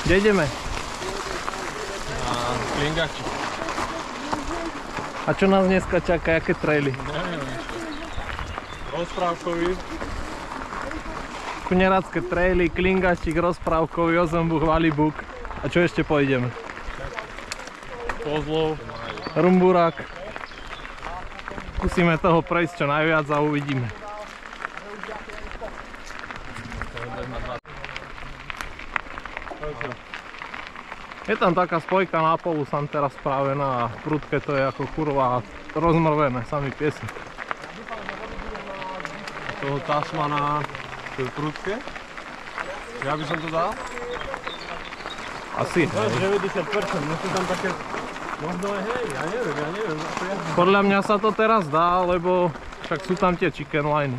Kde ideme? Na Klingači. A čo nás dneska čaká, aké traily? Neviem. Rozprávkový. Kuňaradské traily, Klingačík, Rozprávkový, Ozembuch, Valibuk. A čo ešte pôjdeme? Kozlov. Rumburák. Skúsime toho prejsť čo najviac a uvidíme. Je tam taká spojka na polu, sam teraz spravená a prudké to je ako kurva rozmrvené, samý piesok. Toho Tasmana, to je prudké. Ja by som to dal? Asi. 90%, no sú tam také... Možno aj hej, ja neviem. Podľa mňa sa to teraz dá, lebo však sú tam tie chicken liny.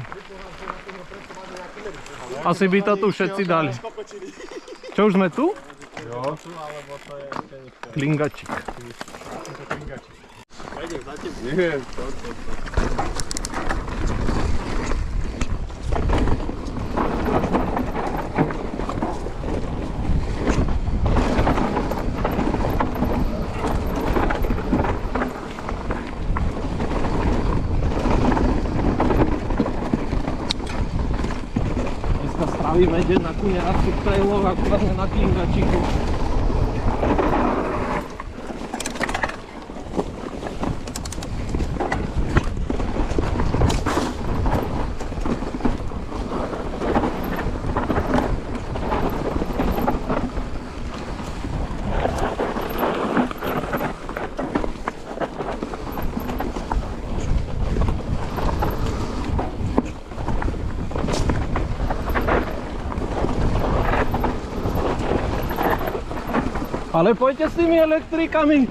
Asi by to tu všetci dali. Čo, už sme tu? Jo, alebo to je ešte niekto. Klingačík. Pôjdem za tým. Nie, to. Dneska strávime deň na kuňaradských trailoch a akurátne na Klingačíku. Ale poďte s tými elektrikami.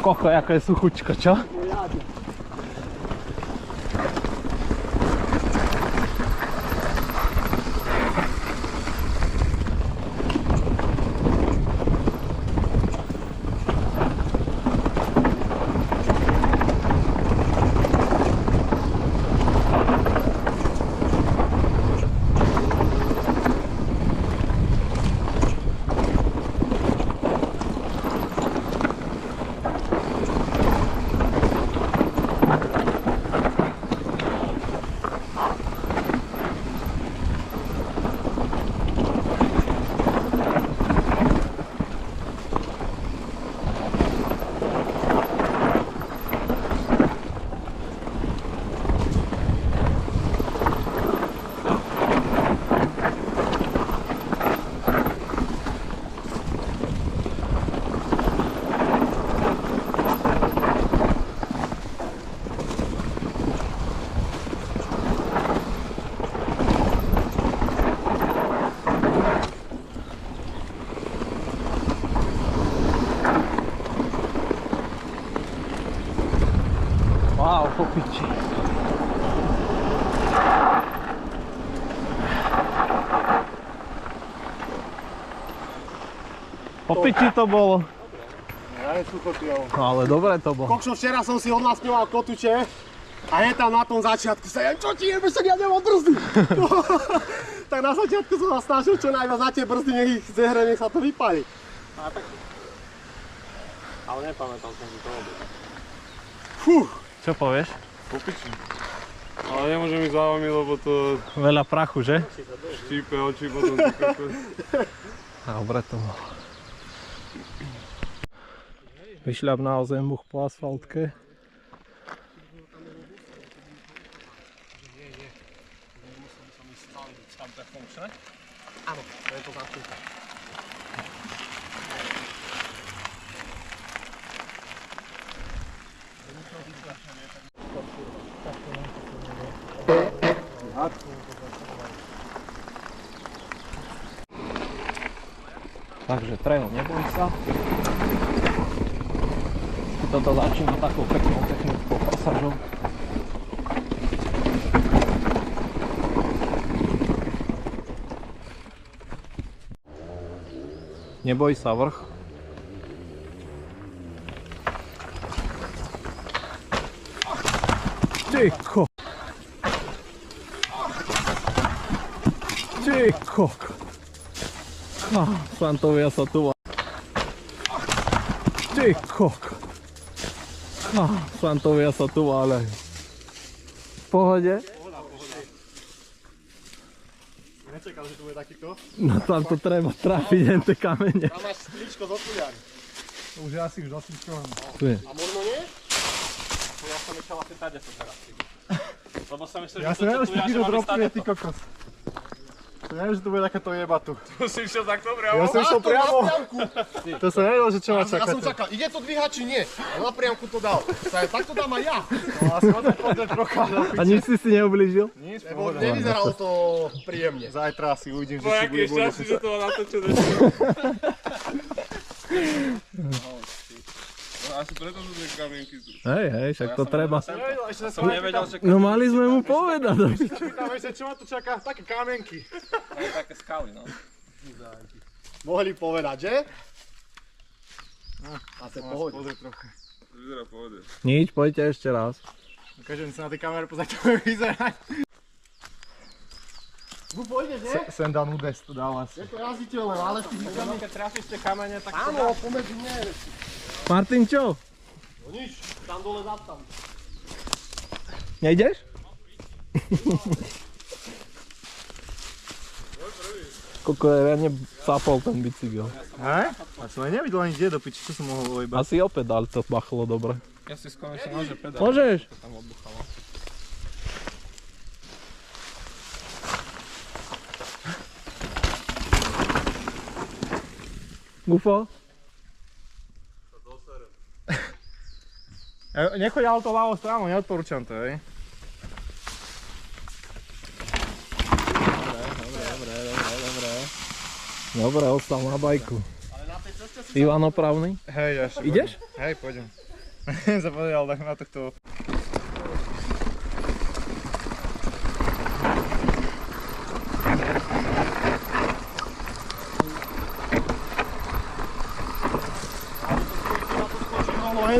Kocho, jaká je suchučka, čo? Wow, po piči. Po piči to bolo. Ale dobre to bolo. Kokšo, včera som si odlastňoval kotuče a je tam na tom začiatku sa jem, čo ti jebe, však ja nemám brzdy. Tak na začiatku som sa snažil čo najviac na tie brzdy, nech ich zehre, nech sa to vypáli. Ale nepamätal som si to vôbec. Čo povieš? Po piči. Ale nemôže mi záujmi, lebo to Veľa prachu, že? štípe oči potom. Dobre to bolo. Vyšľap na Ozembuch po asfaltke. Áno, to je to začínka. Takže trail, neboj sa. Toto začína takou peknou technickou pasážou. Neboj sa vrch. Ty ko... Ty koko. Santovia sa tu váľajú. Ty koko. Santovia sa tu váľajú. V pohode? Nečakal, že tu bude takýto. No tam to treba trafiť, len tie kamene. Tam máš sklíčko z okuliari. Už je asi už zasvičkované. Tu je. A možno nie? Ja som išiel asi tady sa teraz. Lebo som myslel, Ja že som neviem, že ja, takýto že máme drobkuje, stade ty kokos. Ja neviem, že tu bude takéto jebatu. to. Si išiel takto Ja priamo? som išiel priamo. priamo. To som nevedel, že čo ma Ja som čakať. čakal. čakal, ide to dvíhať či nie? A na priamku to dal. Takto dám aj ja. No a poďme trocha. A nič si neublížil? Nič, Lebo nevyzeralo to príjemne. Zajtra si uvidím, že No si jaký bude šťastný, že to má natočené. No asi preto sú tie kamienky tu. Hej, však to treba. Ešte som nevedel, že No mali sme mu povedať. pýtam ešte, čo ma tu čaká? Také kamienky. také skaly, no. Mohli povedať, že? A sa pohode. Pozri trochu. Vyzerá pohode. Nič, poďte ešte raz. Ukážem sa na tej kamere pozrieť, ako bude vyzerať. Pôjdeš, nie? Senda nudes to dal asi. Je to raziteľné, ale ty No keď trafíš tie kamene, tak to áno, pomedzi mne. Martin, čo? No nič, tam dole tam. Nejdeš? Koľko je riadne zapol ten bicykel. Hej? A som aj nevidel ani kde do piči, čo som mohol iba. Asi opäť dali to bachlo dobre. Ja si skonečne nože pedál. Môžeš? Tam odbuchalo. Gufo? Nechoď ale to ľavou stranou, neodporúčam to, hej. Dobre, ostal na bajku. Ivan opravný? Hej, ja ešte Ideš? pôjdem. Hej, pôjdem. Sa pozeral tak na tohto.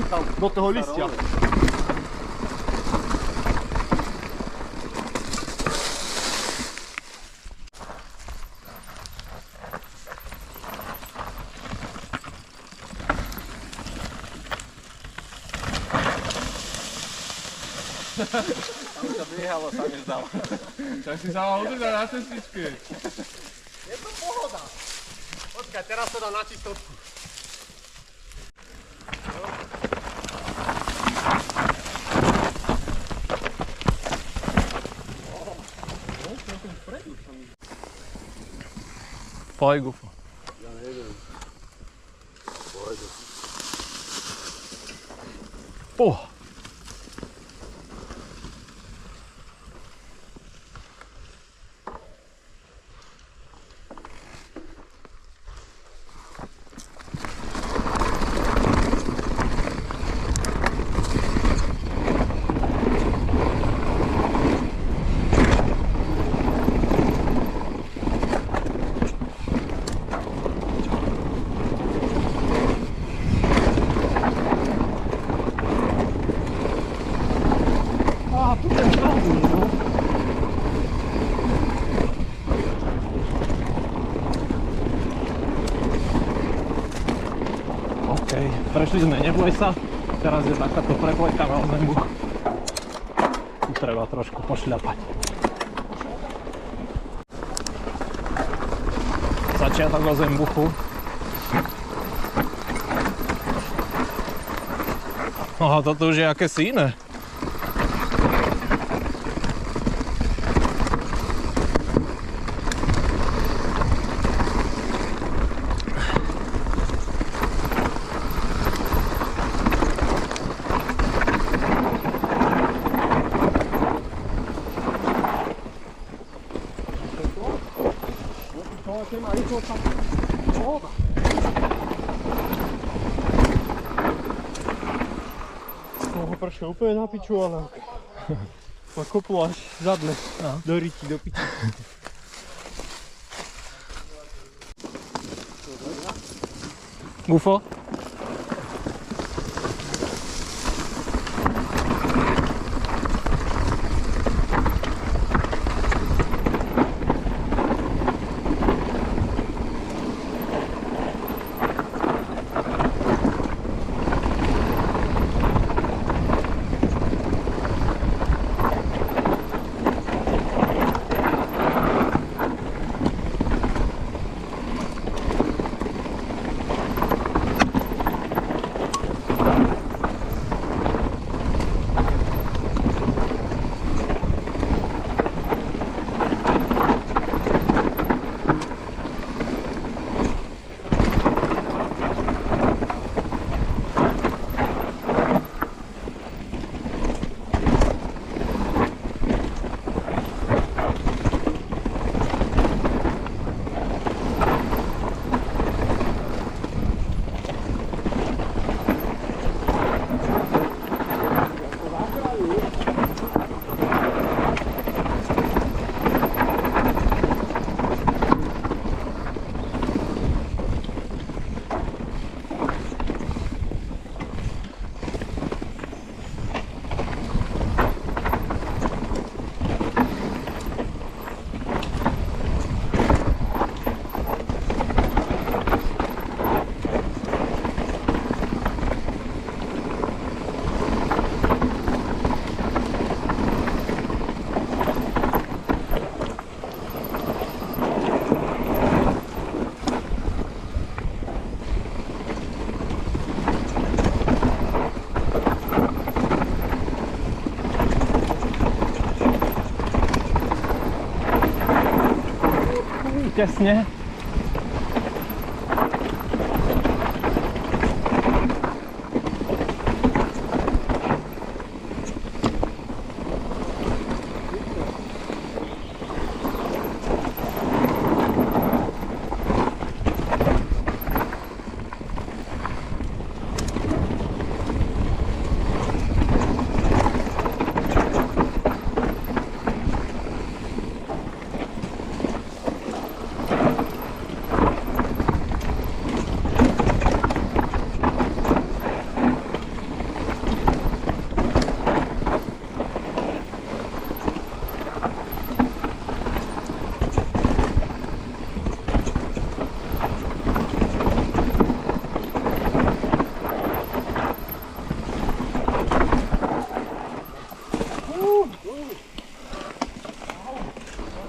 Tam, do toho listia. Tam sa dvíhalo, sa mi zdalo. Tak si sa mal udržať na cestičke. Je to pohoda. Počkaj, teraz sa dá na čistotku. Pohoj, Gufo. Oh. OK, prešli sme, neboj sa. Teraz je takáto prebojka na zembuch. Tu treba trošku pošľapať. Začiatok o zembuchu. Aha, toto už je akési iné. Ho prešiel úplne na piču, ale ma koplo až zadne do ryti, do piči. Gufo? tesne.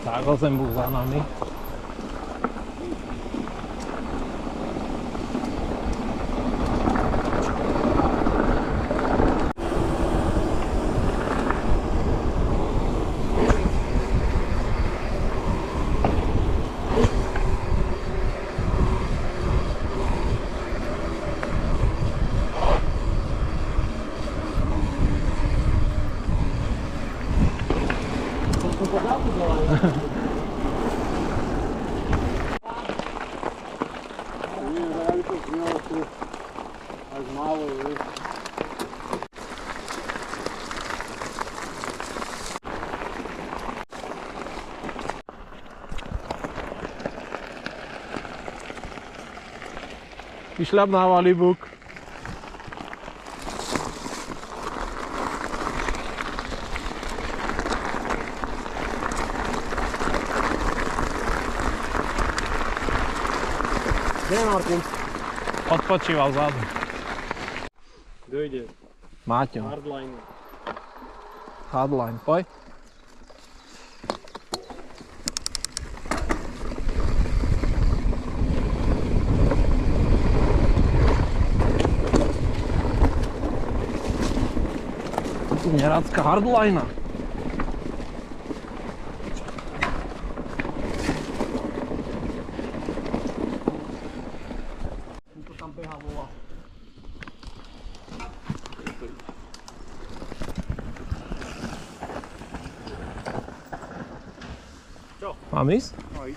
Tak, Rosenbuch za nami. Až málo, vieš. Vyšľap na Valibuk. Kde je Martin? Odpočíval vzadu. Kto ide? Máťo. Hardline. Hardline, poj. Neradzka hardline. To tam behá vola. Mám ísť? Aj.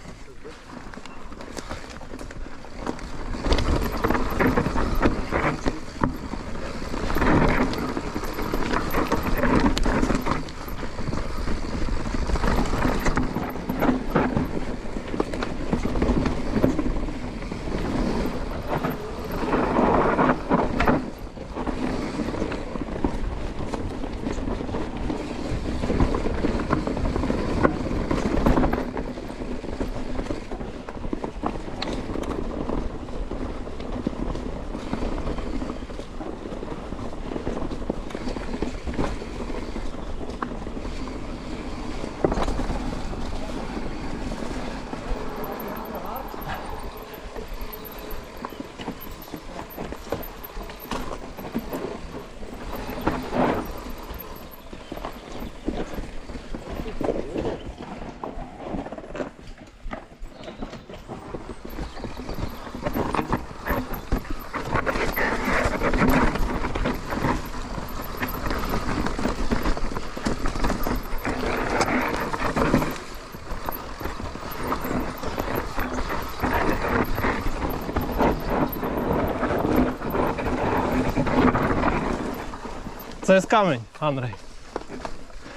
Cez kameň, Andrej.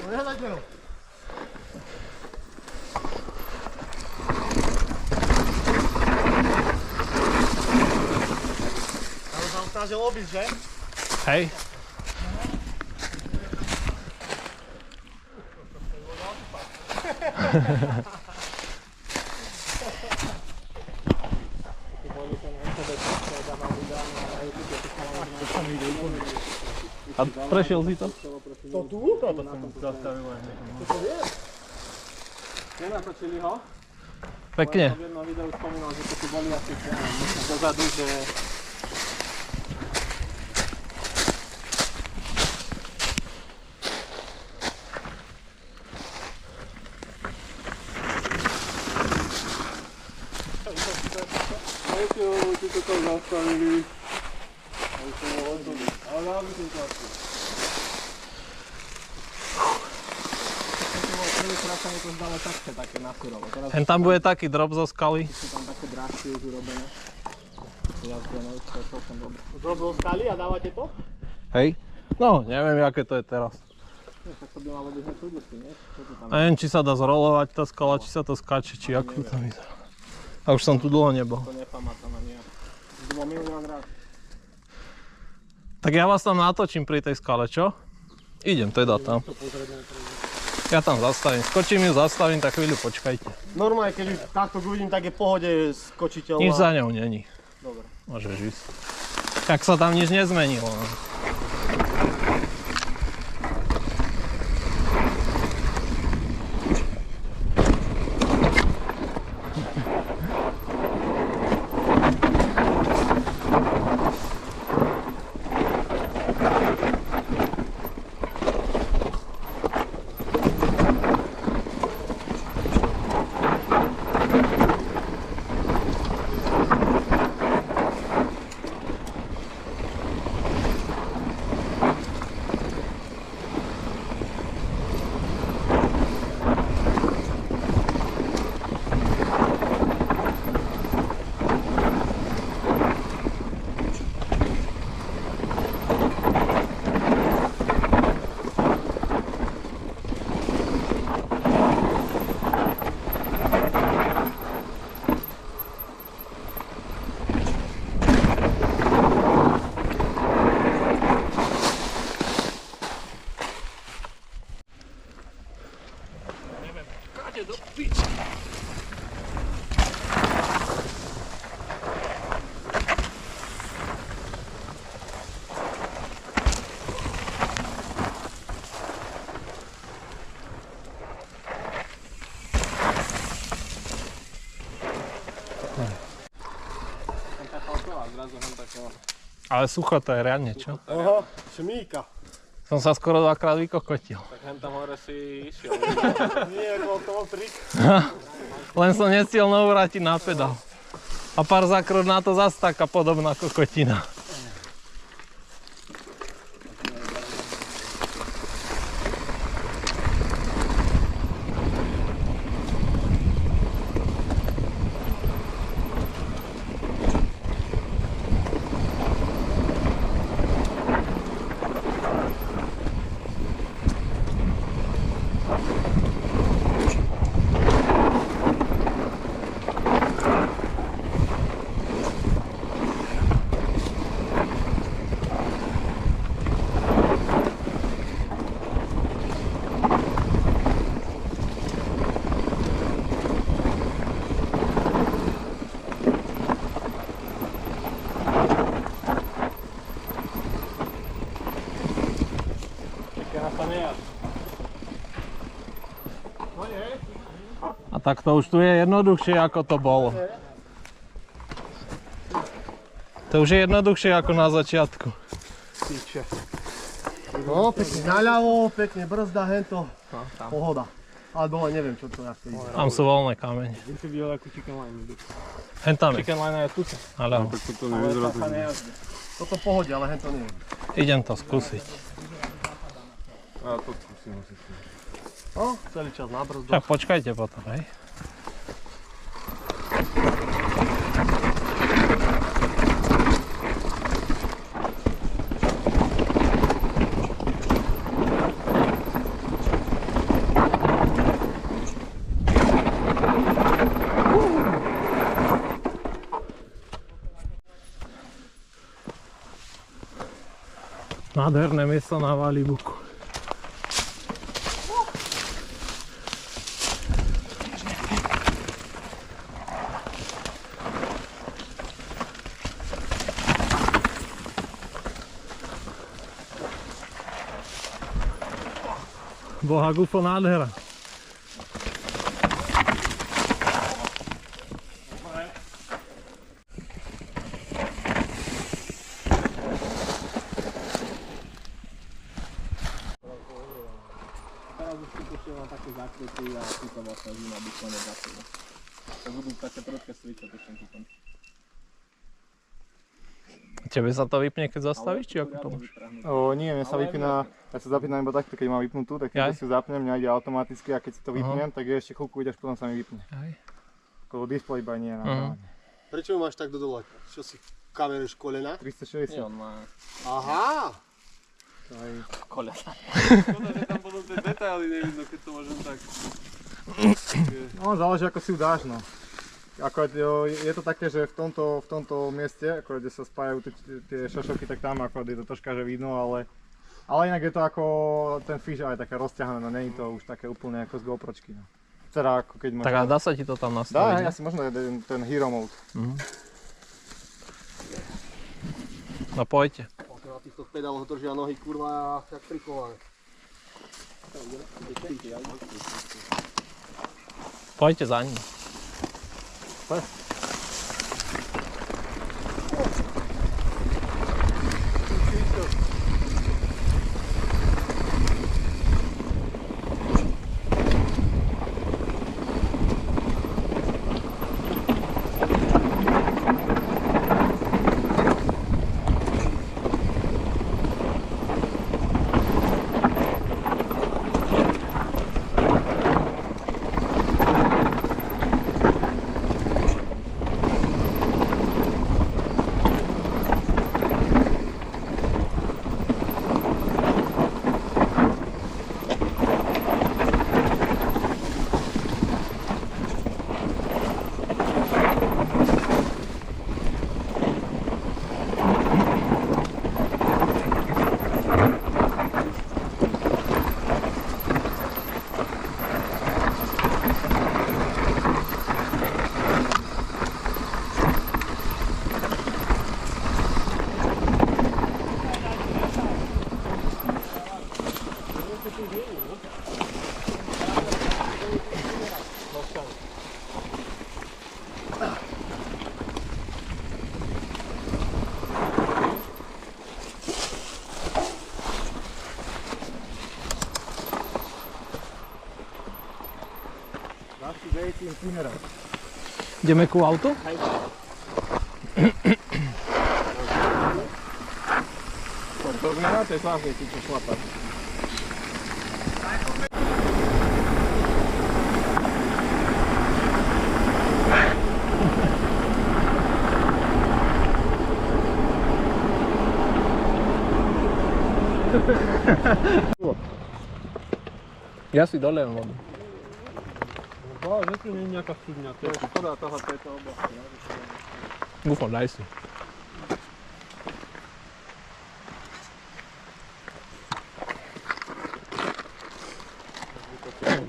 No nehľadajte ho. Ale tam snažil obísť, že? Hej. A prešiel si to? To tu? Toto som zastavil len. To vieš? Nenatočili ho? Pekne. V jednom videu spomínal, že to tu boli asi dozadu, že... to tam zastavili. Ale dáme to zase. Prvýkrát sa mi to zdalo také na surovo. Teraz Hen tam bude taký drop zo skaly. sú tam také drážky už urobené. Jazdené, už to je celkom dobré. Drop zo skaly a dávate to? Hej. No, neviem, aké to je teraz. Tak to by malo byť hneď nie? Čo tu tam? Neviem, či sa dá zrolovať tá skala, či sa to skáče, či ako to tam vyzerá. A už som tu dlho nebol. To nepamätám ani ja. To bol milión rád. Tak ja vás tam natočím pri tej skale, čo? Idem teda tam. Ja tam zastavím. Skočím ju, zastavím, tak chvíľu počkajte. Normálne, keď už takto uvidím, tak je pohode skočiteľná. Nič za ňou není. Dobre. Môžeš ísť. Tak sa tam nič nezmenilo. Ale sucho to je riadne, čo? Aha, šmíka. Som sa skoro dvakrát vykokotil. Tak hen tam hore si išiel. Nie, bol to trik. Len som nestiel vrátiť na pedál. A pár zákrut na to zase taká podobná kokotina. A tak to už tu je jednoduchšie ako to bolo. To už je jednoduchšie ako na začiatku. No, pekne naľavo, pekne brzda, hento. Pohoda. Ale dole neviem, čo to jak to ide. Tam sú voľné kamene. Kde si videl akú chicken line? Hen tam je. Chicken line je tu. Naľavo. Tak toto nevyzerá tak. Toto pohode, ale hento neviem. Idem to skúsiť. A to skúsim asi. No, celý čas na brzdu. Tak počkajte potom, hej. Nádherné miesto na Valibuku. Boha Gufo, nádhera. Teraz už tu pošievam také zákryty a túto vlastne zima by konec za sebou. To budú také prudké sviče, tuším tu tam. Tebe sa to vypne, keď zastavíš, či ako to máš? Nie, mne sa vypína, ja sa zapínam iba takto, keď mám vypnutú, tak keď si ju zapnem, mňa ide automaticky a keď si to vypnem, tak je ešte chvíľku ide, až potom sa mi vypne. Ako display iba nie je nahrávanie. Prečo máš tak dodolať? Čo si kameru školená? 360. Aha! Kolena. Škoda, že tam potom tie detaily nevidno, keď to môžem tak. No, záleží ako si ju dáš, no. Akorát je to také, že v tomto mieste, akorát kde sa spájajú tie šošoky, tak tam akorát je to troška že vidno, ale inak je to ako ten fish aj také rozťahané, no není to už také úplne ako z GoPročky, no. Teda ako keď Tak a dá sa ti to tam nastaviť? Dá, ja si možno ten hero mode. No poďte. Na týchto pedáloch držia nohy kurva jak prikované. Poďte za ním. Ideme ku autu? To znamená, to je slávne, ty čo šlapať. Ja si doliem vodu. Že tu nie je nejaká studňa, to je škoda toho tejto oblasti. Gufo, daj si.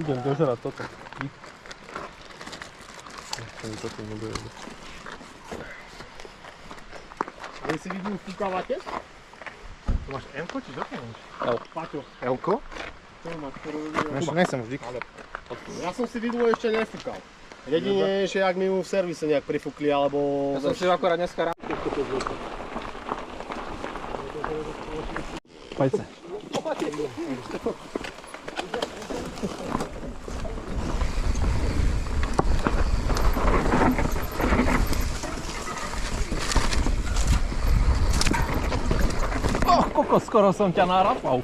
Idem dožerať toto. Toto nebude. Vy si vidím fúkavate? To máš M-ko, či čo to máš? Paťo. L-ko? To máš, ktorú Nesem vždy. Ja som si vidlu ešte nefúkal. Jedine, že ak mi ju v servise nejak prifúkli, alebo... Ja som si akorát dneska rád. Poď sa. Kokos, skoro som ťa narapal.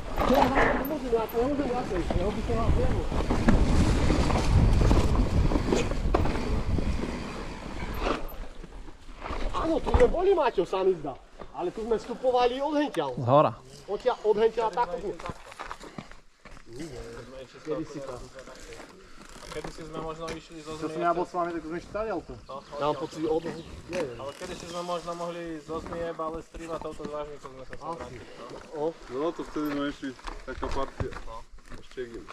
Áno, tu sme boli, Maťo, sa mi zdá. Ale tu sme vstupovali od hentiaľ. Z hora. Od hentiaľ takto. Kedysi sme možno išli zo To som ja bol s vami, tak sme išli tady auto. Dám pocit od... Neviem. Ale kedysi sme možno mohli zo Zmieb, ale z Tríma touto zvážnikou sme sa sem vrátili. No to vtedy sme išli taká partia. Ešte jedin.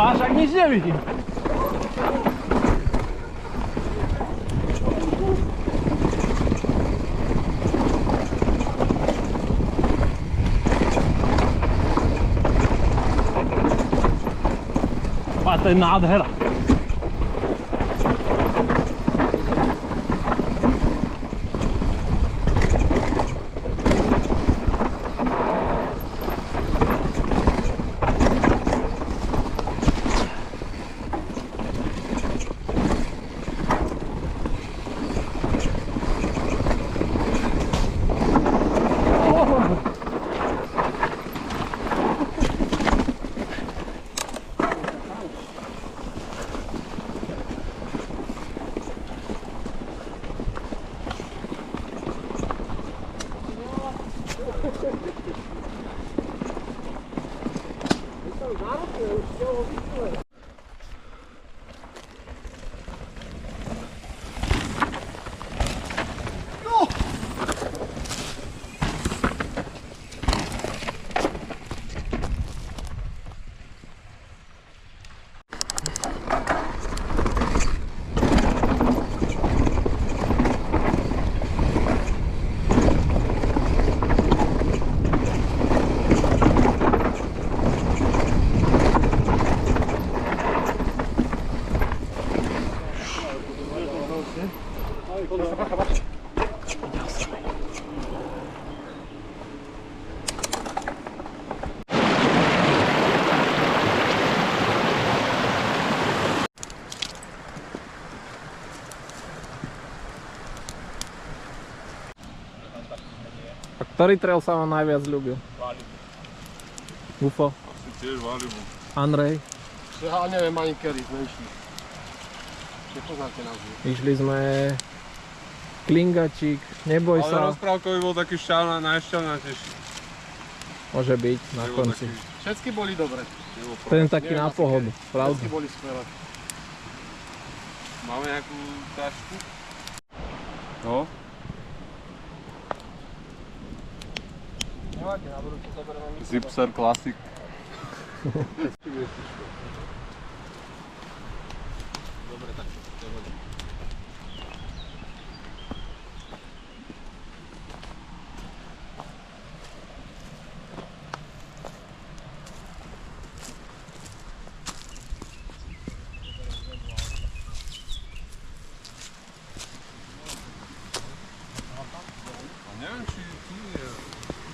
Máš, ak nič nevidím. A to je nádhera. A ktorý trail sa vám najviac ľúbil? Ufo? Asi tiež Valibu. Andrej? Ja neviem ani kedy, menší. Nepoznáte názvu. Išli sme Klingačík, neboj Ale sa. rozprávkový bol taký najšťavnatejší. Môže byť na konci. Všetky boli dobre. Ten taký Neviem na asi pohodu, pravda. Všetky boli skvelé. Máme nejakú tašku? No. Nemáte na budúce zoberieme my. Zipser Classic. Dobre, tak to hodí. A neviem, či tu je,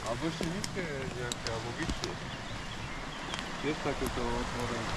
alebo ešte nízke nejaké, alebo vyššie. Tiež takéto otvorené.